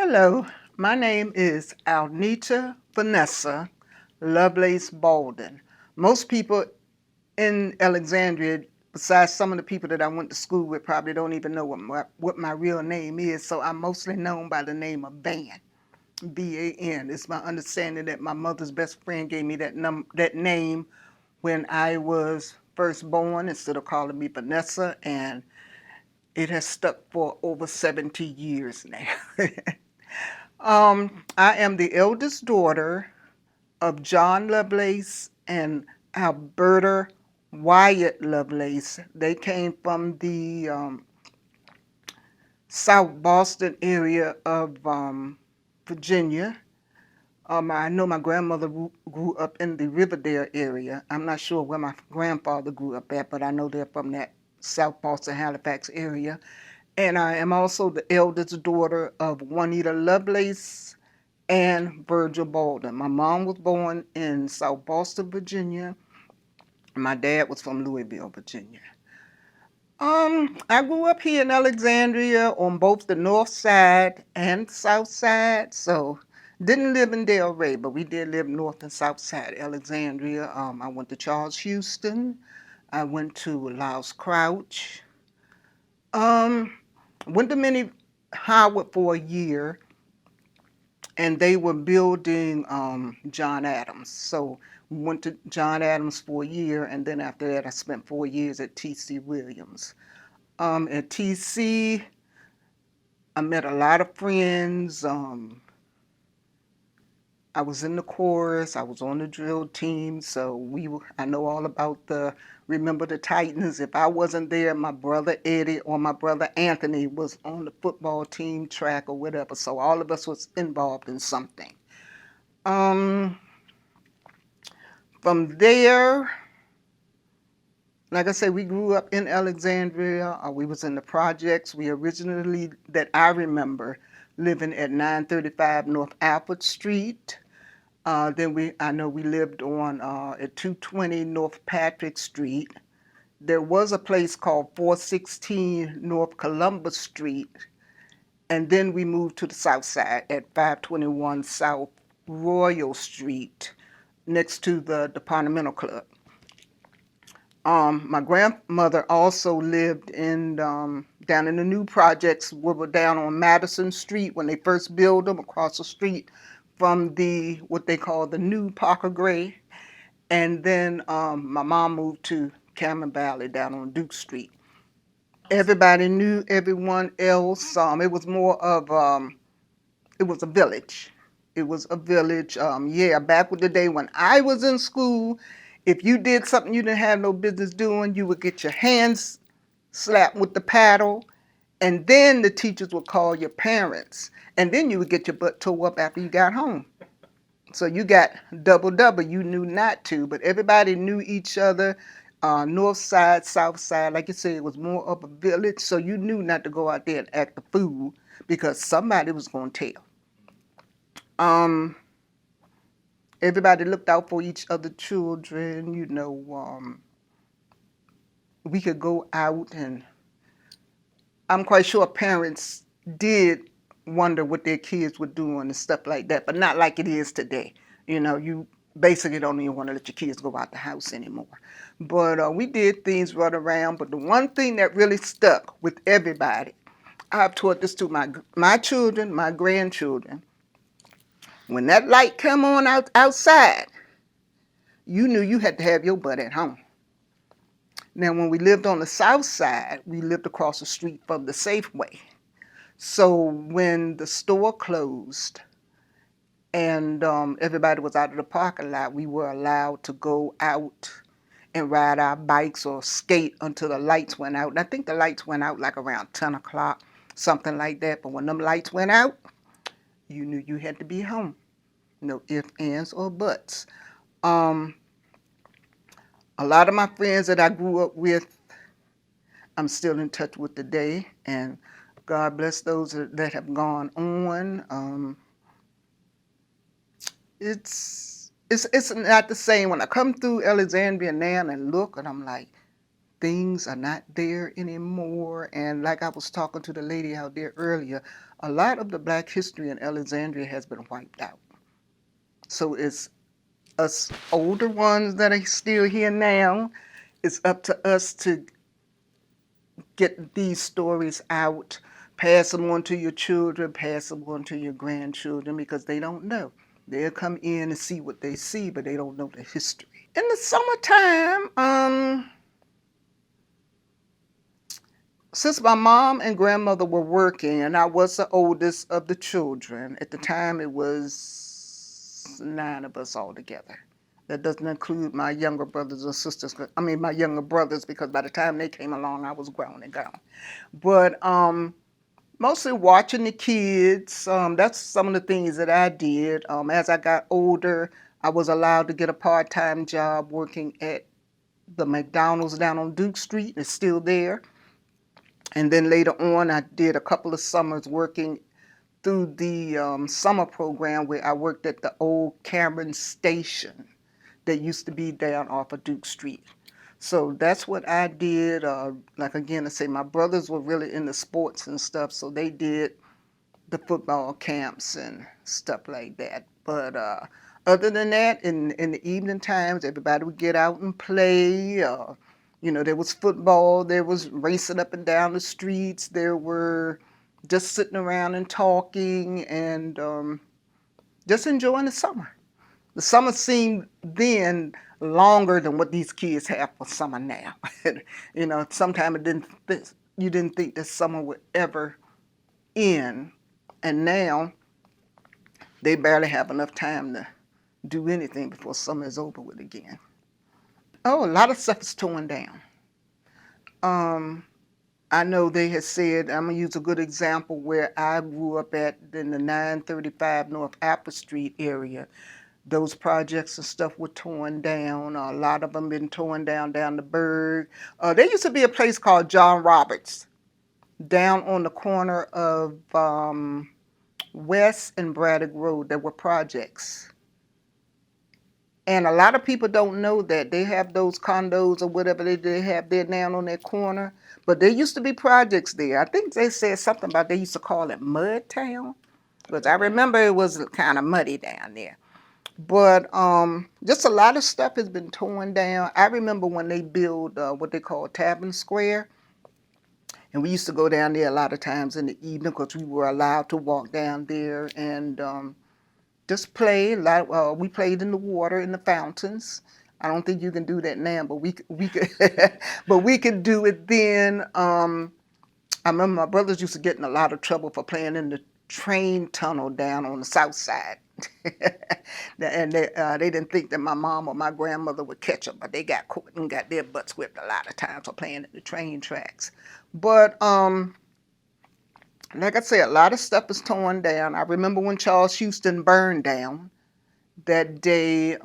Hello, my name is Alnita Lovelace Baldon. Most people in Alexandria, besides some of the people that I went to school with, probably don't even know what my real name is, so I'm mostly known by the name of Van, V-A-N. It's my understanding that my mother's best friend gave me that name when I was first born instead of calling me Vanessa, and it has stuck for over 70 years now. I am the eldest daughter of John Lovelace and Alberta Wyatt Lovelace. They came from the South Boston area of Virginia. I know my grandmother grew up in the Riverdale area. I'm not sure where my grandfather grew up at, but I know they're from that South Boston, Halifax area. And I am also the eldest daughter of Juanita Lovelace and Virgil Baldon. My mom was born in South Boston, Virginia. My dad was from Louisville, Virginia. I grew up here in Alexandria on both the north side and south side, so didn't live in Delray, but we did live north and south side Alexandria. I went to Charles Houston. I went to Laos Crouch. Um, went to Minnie Howard for a year, and they were building John Adams. So we went to John Adams for a year, and then after that, I spent 4 years at T.C. Williams. At TC, I met a lot of friends. I was in the chorus. I was on the drill team, so I know all about Remember the Titans. If I wasn't there, my brother Eddie or my brother Anthony was on the football team, track, or whatever. So all of us was involved in something. Um, from there, like I said, we grew up in Alexandria. We was in the projects. We originally, that I remember, living at 935 North Alfred Street. I know we lived on at 220 North Patrick Street. There was a place called 416 North Columbus Street. And then we moved to the south side at 521 South Royal Street, next to the Departmental Club. My grandmother also lived down in the new projects. We were down on Madison Street when they first built them, across the street from what they call the new Parker Gray. And then my mom moved to Cameron Valley down on Duke Street. Everybody knew everyone else. It was more of, it was a village. It was a village. Back with the day when I was in school, if you did something you didn't have no business doing, you would get your hands slapped with the paddle, and then the teachers would call your parents, and then you would get your butt tore up after you got home. So you got double. You knew not to, but everybody knew each other. North side, south side, like you said, it was more of a village, so you knew not to go out there and act a fool because somebody was going to tell. Everybody looked out for each other children, we could go out, and I'm quite sure parents did wonder what their kids were doing and stuff like that, but not like it is today. You basically don't even want to let your kids go out the house anymore. But we did things, run around, but the one thing that really stuck with everybody, I've taught this to my children, my grandchildren. When that light come on outside, you knew you had to have your butt at home. Now, when we lived on the south side, we lived across the street from the Safeway. So when the store closed and everybody was out of the parking lot, we were allowed to go out and ride our bikes or skate until the lights went out. And I think the lights went out like around 10 o'clock, something like that. But when them lights went out, you knew you had to be home. No ifs, ands, or buts. A lot of my friends that I grew up with, I'm still in touch with today, and God bless those that have gone on. It's not the same. When I come through Alexandria now and look, and I'm like, things are not there anymore. And like I was talking to the lady out there earlier, a lot of the Black history in Alexandria has been wiped out. So it's us older ones that are still here now. It's up to us to get these stories out, pass them on to your children, pass them on to your grandchildren, because they don't know. They'll come in and see what they see, but they don't know the history. In the summertime, since my mom and grandmother were working and I was the oldest of the children, at the time it was 9 of us all together. That doesn't include my younger brothers or sisters. I mean, my younger brothers, because by the time they came along, I was grown and gone. But mostly watching the kids. That's some of the things that I did. As I got older, I was allowed to get a part-time job working at the McDonald's down on Duke Street. It's still there. And then later on, I did a couple of summers working through the summer program where I worked at the old Cameron Station that used to be down off of Duke Street. So that's what I did. Like again, I say my brothers were really into sports and stuff, so they did the football camps and stuff like that. But other than that, in the evening times, everybody would get out and play. There was football, there was racing up and down the streets, there were just sitting around and talking and just enjoying the summer. The summer seemed then longer than what these kids have for summer now. Sometimes you didn't think the summer would ever end, and now they barely have enough time to do anything before summer is over with again. Oh, a lot of stuff is torn down. I know they had said, I'm going to use a good example where I grew up at in the 935 North Apple Street area. Those projects and stuff were torn down. A lot of them been torn down the Berg. There used to be a place called John Roberts down on the corner of West and Braddock Road. There were projects. And a lot of people don't know that. They have those condos or whatever they have there now on that corner. But there used to be projects there. I think they said something about they used to call it Mud Town. Because I remember it was kind of muddy down there. But just a lot of stuff has been torn down. I remember when they built what they call Tavern Square. And we used to go down there a lot of times in the evening because we were allowed to walk down there and just play. We played in the water, in the fountains. I don't think you can do that now, but we could, but we could do it then. I remember my brothers used to get in a lot of trouble for playing in the train tunnel down on the south side. And they didn't think that my mom or my grandmother would catch them, but they got caught and got their butts whipped a lot of times for playing in the train tracks. But like I said, a lot of stuff is torn down. I remember when Charles Houston burned down that day.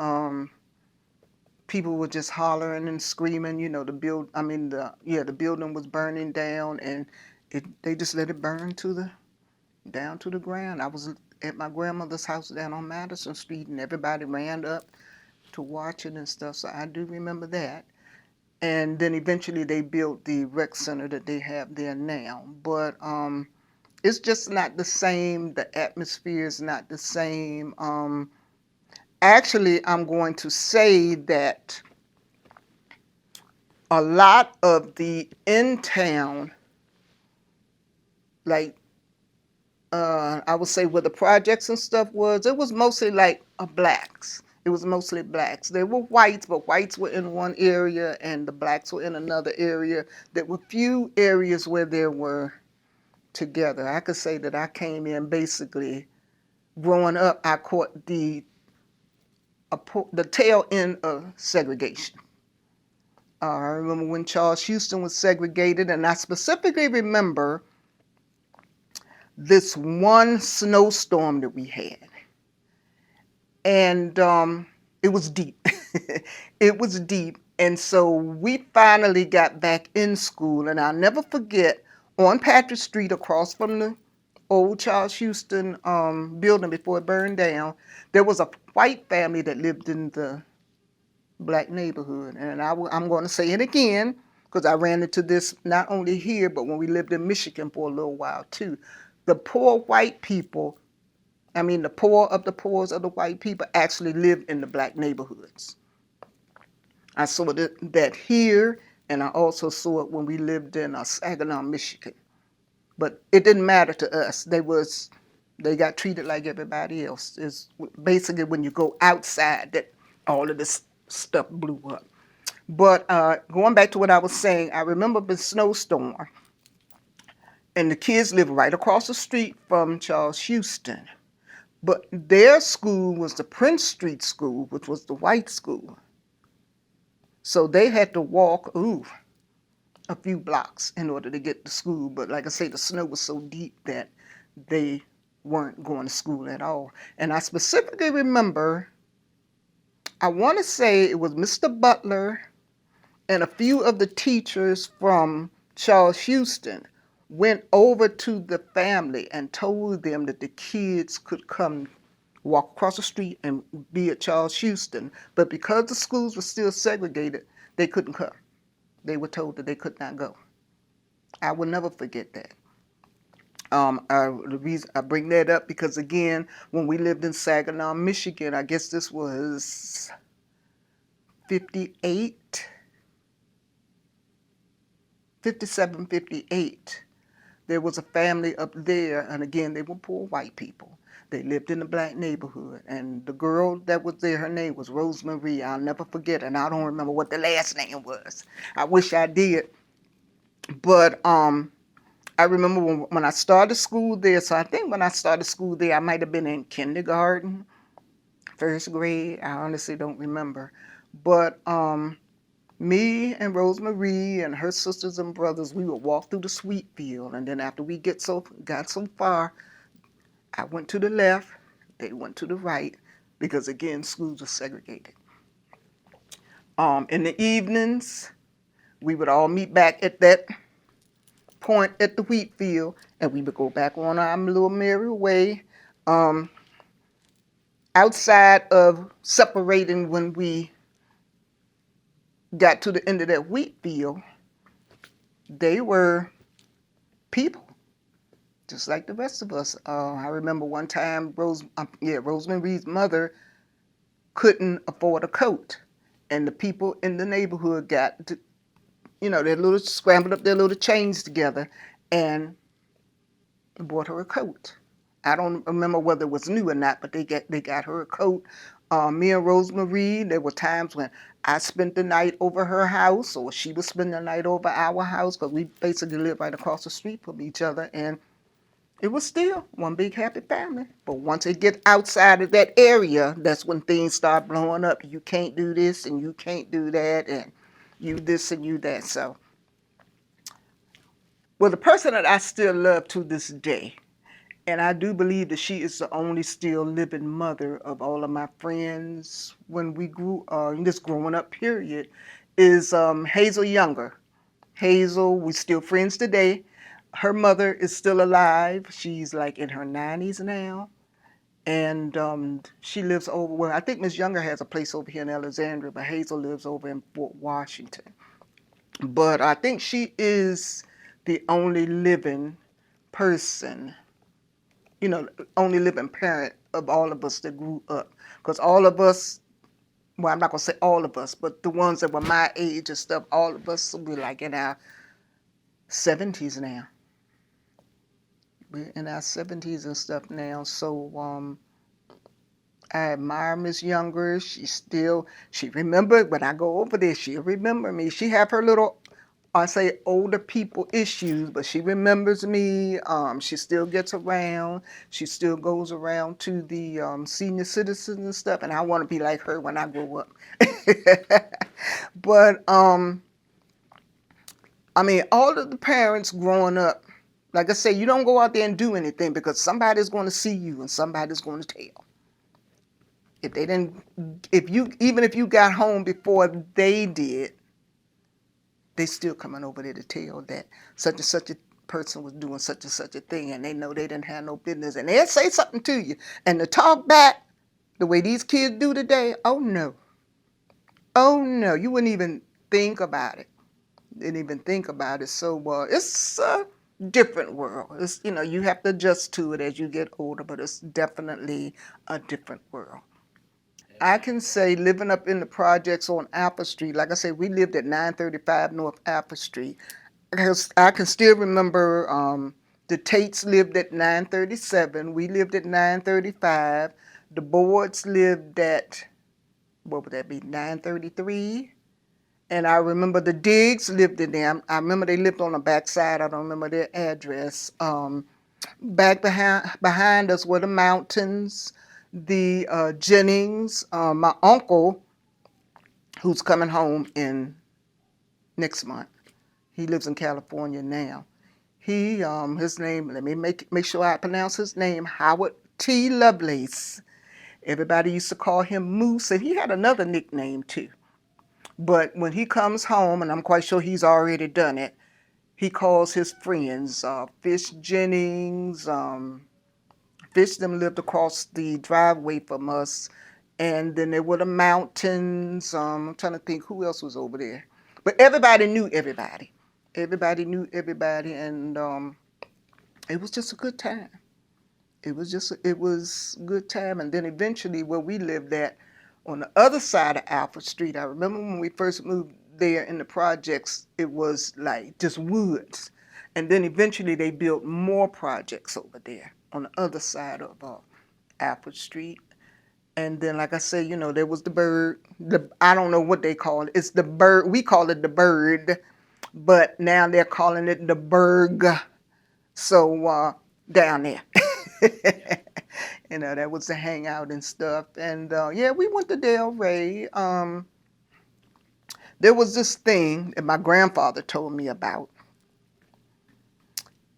People were just hollering and screaming. The building was burning down, and they just let it burn down to the ground. I was at my grandmother's house down on Madison Street, and everybody ran up to watch it and stuff. So I do remember that. And then eventually they built the rec center that they have there now. But it's just not the same. The atmosphere is not the same. Actually, I'm going to say that a lot of the in-town, like I would say where the projects and stuff was, it was mostly like blacks. It was mostly blacks. There were whites, but whites were in one area and the blacks were in another area. There were few areas where there were together. I could say that I came in basically, growing up, I caught the tail end of segregation. I remember when Charles Houston was segregated, and I specifically remember this one snowstorm that we had. And it was deep. It was deep. And so we finally got back in school, and I'll never forget, on Patrick Street across from the old Charles Houston building before it burned down, there was a white family that lived in the black neighborhood. And I'm going to say it again, because I ran into this not only here, but when we lived in Michigan for a little while too. The poor white people, I mean the poor of the poors of the white people actually lived in the black neighborhoods. I saw that here, and I also saw it when we lived in Saginaw, Michigan. But it didn't matter to us. They got treated like everybody else. It's basically when you go outside that all of this stuff blew up. But going back to what I was saying, I remember the snowstorm, and the kids lived right across the street from Charles Houston. But their school was the Prince Street School, which was the white school. So they had to walk, a few blocks in order to get to school. But like I say, the snow was so deep that they weren't going to school at all. And I specifically remember, I want to say it was Mr. Butler and a few of the teachers from Charles Houston went over to the family and told them that the kids could come walk across the street and be at Charles Houston. But because the schools were still segregated, they couldn't come. They were told that they could not go. I will never forget that. The reason I bring that up because again, when we lived in Saginaw, Michigan, I guess this was 58, 57, 58. There was a family up there, and again, they were poor white people. They lived in a black neighborhood, and the girl that was there, her name was Rosemary. I'll never forget, and I don't remember what the last name was. I wish I did, but I remember when I started school there. So I think when I started school there, I might have been in kindergarten, first grade. I honestly don't remember, but me and Rosemary and her sisters and brothers, we would walk through the sweet field, and then after we got so far, I went to the left, they went to the right, because again, schools were segregated. In the evenings, we would all meet back at that point at the wheat field, and we would go back on our little merry way. Outside of separating when we got to the end of that wheat field, they were people, just like the rest of us. I remember one time Rosemary's mother couldn't afford a coat, and the people in the neighborhood got, scrambled up their little change together and bought her a coat. I don't remember whether it was new or not, but they got her a coat. Me and Rosemary, there were times when I spent the night over her house, or she would spend the night over our house, because we basically lived right across the street from each other, and it was still one big happy family. But once it get outside of that area, that's when things start blowing up. You can't do this and you can't do that, and you this and you that. So, well, the person that I still love to this day, and I do believe that she is the only still living mother of all of my friends when we grew, in this growing up period, is Hazel Younger. Hazel, we're still friends today. Her mother is still alive. She's like in her 90s now. And she lives over, well, I think Miss Younger has a place over here in Alexandria, but Hazel lives over in Fort Washington. But I think she is the only living person, only living parent of all of us that grew up. Because all of us, well, I'm not going to say all of us, but the ones that were my age and stuff, all of us will be like in our 70s now. We're in our 70s and stuff now. So I admire Miss Younger. She remembered when I go over there, she'll remember me. She have her little, I say older people issues, but she remembers me. She still gets around. She still goes around to the senior citizens and stuff, and I want to be like her when I grow up. But I mean, all of the parents growing up, like I say, you don't go out there and do anything because somebody's going to see you and somebody's going to tell. If they didn't, even if you got home before they did, they still coming over there to tell that such and such a person was doing such and such a thing, and they know they didn't have no business, and they'll say something to you, and to talk back the way these kids do today, oh no, you wouldn't even think about it. didn't even think about it. So it's a different world. It's, you know, you have to adjust to it as you get older, but it's definitely a different world. I can say living up in the projects on Apple Street, like I said, we lived at 935 North Apple Street. Because I can still remember the Tates lived at 937. We lived at 935. The Boards lived at, what would that be, 933? And I remember the Diggs lived in there. I remember they lived on the back side. I don't remember their address. Back behind us were the mountains, the Jennings. My uncle, who's coming home in next month, he lives in California now. He, his name, let me make sure I pronounce his name, Howard T. Lovelace. Everybody used to call him Moose, and he had another nickname too. But when he comes home, and I'm quite sure he's already done it, he calls his friends, Fish Jennings, Fish them lived across the driveway from us, and then there were the mountains. I'm trying to think who else was over there. But everybody knew everybody. Everybody knew everybody, and it was just a good time. It was a good time. And then eventually where we lived at on the other side of Alfred Street, I remember when we first moved there in the projects, it was like just woods. And then eventually they built more projects over there on the other side of Alfred Street. And then, like I say, you know, there was the bird. I don't know what they call it. It's the bird. We call it the bird, but now they're calling it the Berg. So down there. You know, that was the hangout and stuff. And yeah, we went to Del Rey. There was this thing that my grandfather told me about,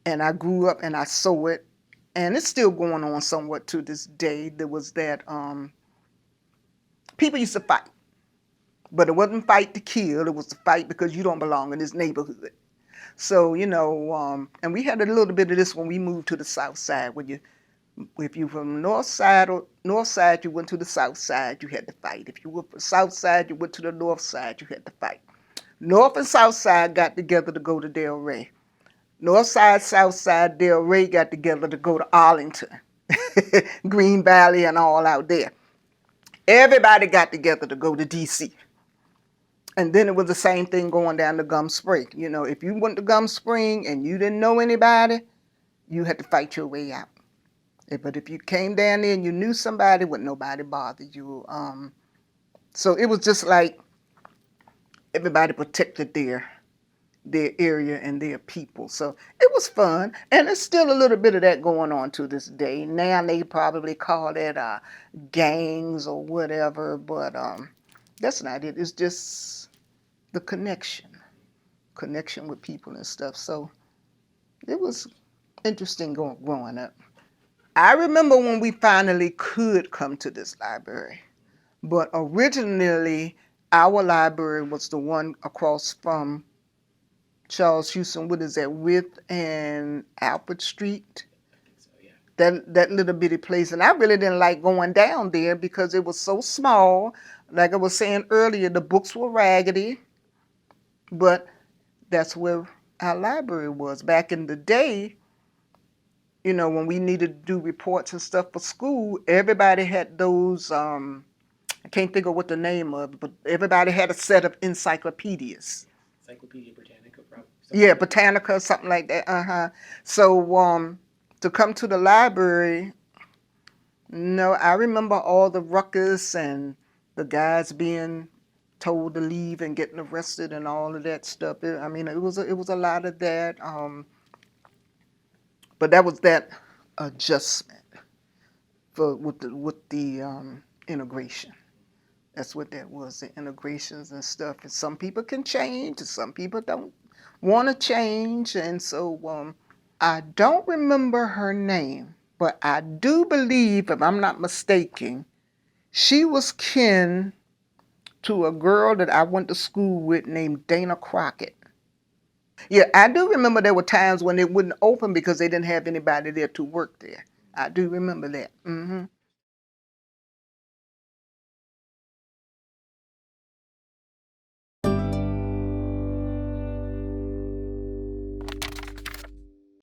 and I grew up and I saw it, and it's still going on somewhat to this day. There was that people used to fight, but it wasn't fight to kill. It was to fight because you don't belong in this neighborhood. So, you know, and we had a little bit of this when we moved to the south side. If you from north side or north side, you went to the south side, you had to fight. If you were from south side, you went to the north side, you had to fight. North and south side got together to go to Del Rey. North side, south side, Del Rey got together to go to Arlington, Green Valley and all out there. Everybody got together to go to D.C. And then it was the same thing going down to Gum Spring. You know, if you went to Gum Spring and you didn't know anybody, you had to fight your way out. But if you came down there and you knew somebody, wouldn't nobody bother you. So it was just like everybody protected their area and their people. So it was fun. And there's still a little bit of that going on to this day. Now they probably call it gangs or whatever, but that's not it. It's just the connection with people and stuff. So it was interesting growing up. I remember when we finally could come to this library, but originally our library was the one across from Charles Houston, what is that, Width and Albert Street? So, yeah. That little bitty place. And I really didn't like going down there because it was so small. Like I was saying earlier, the books were raggedy, but that's where our library was. Back in the day, you know, when we needed to do reports and stuff for school, everybody had those, I can't think of what the name of, but everybody had a set of encyclopedias. Encyclopedia Britannica, probably. Yeah, Britannica, something like that. So to come to the library, no, I remember all the ruckus and the guys being told to leave and getting arrested and all of that stuff. I mean, it was a lot of that. But that was that adjustment with the integration. That's what that was, the integrations and stuff. And some people can change, and some people don't want to change. And so I don't remember her name, but I do believe, if I'm not mistaken, she was kin to a girl that I went to school with named Dana Crockett. Yeah, I do remember there were times when it wouldn't open because they didn't have anybody there to work there. I do remember that.